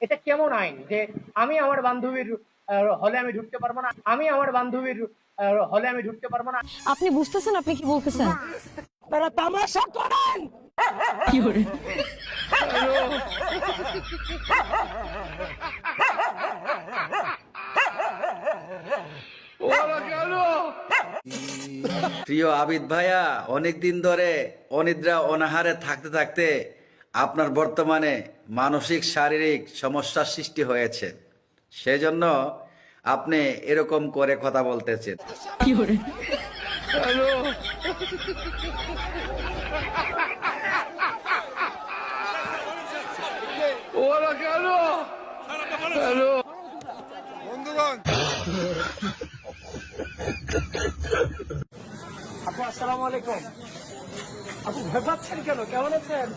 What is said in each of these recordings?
এটা কেমন আইন যে আমি আমার বান্ধবীর হলে আমি ঢুকতে পারবো না, আমি আমার বান্ধবীর হলে আমি ঢুকতে পারবো না? আপনি বুঝতেছেন আপনি কি বলতেছেন? তারা তামাশা করেন। কি করে? প্রিয় আবিদ ভাইয়া, অনেকদিন ধরে অনিদ্রা অনাহারে থাকতে থাকতে আপনার বর্তমানে মানসিক শারীরিক সমস্যার সৃষ্টি হয়েছে, সেজন্য আপনি এরকম করে কথা বলতেছেন। কি করে? আপু আসসালামু আলাইকুম। আপু ভয় পাচ্ছেন কেন? কেমন আছেন?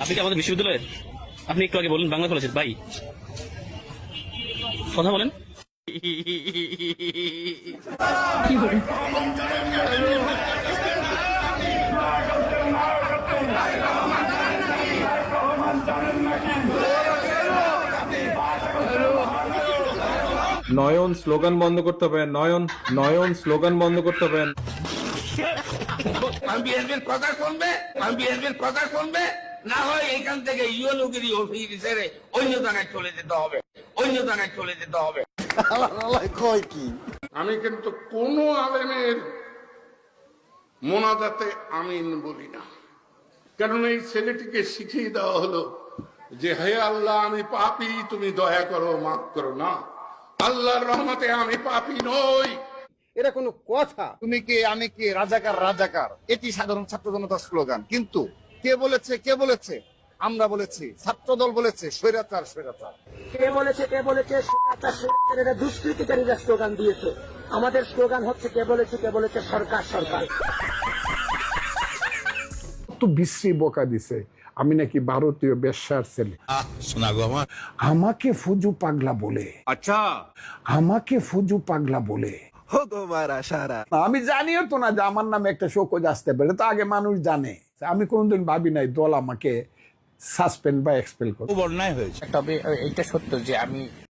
আপনি কি আমাদের বিশ্ববিদ্যালয়ের? আপনি একটু আগে বললেন বাংলা কলেজের, ভাই কথা বলেন। কি করে? নয়ন স্লোগান বন্ধ করতে হবে, নয়ন নয়ন স্লোগান বন্ধ করতে হবে। বিএনপির কথা শুনবে না হয় এখান থেকে ইউএনওগিরি অফিস ছেড়ে অন্য জায়গায় চলে যেতে হবে। আমি কিন্তু কোন আলেমের মোনাজাতে আমিন বলি না, কারণ এই ছেলেটিকে শিখিয়ে দেওয়া হলো যে হে আল্লাহ আমি পাপী, তুমি দয়া করো, মাফ করো। না, আল্লাহর রহমতে আমি পাপী নই। এটা কোনো কথা? তুমি কে, আমি কে, রাজাকার রাজাকার, এটি সাধারণ ছাত্র জনতার স্লোগান। কিন্তু কে বলেছে? আমরা বলেছি, ছাত্রদল বলেছে স্বৈরাচার স্বৈরাচার। কে বলেছে স্বৈরাচার? দুষ্কৃতিকারীরা স্লোগান দিয়েছে। আমাদের স্লোগান হচ্ছে কে বলেছে সরকার সরকার। তো বিশ্রী বোকা দিছে আমি নাকি ভারতীয় বেশ্যার ছেলে। আমাকে ফুজু পাগলা বলে, আচ্ছা আমাকে ফুজু পাগলা বলে। আমি জানিও তো না যে আমার নামে একটা শোকজ আসতে পারে, তো আগে মানুষ জানে। আমি কোনোদিন ভাবি নাই দল আমাকে সাসপেন্ড বা এক্সপেল করবে। তবে এটা সত্য যে আমি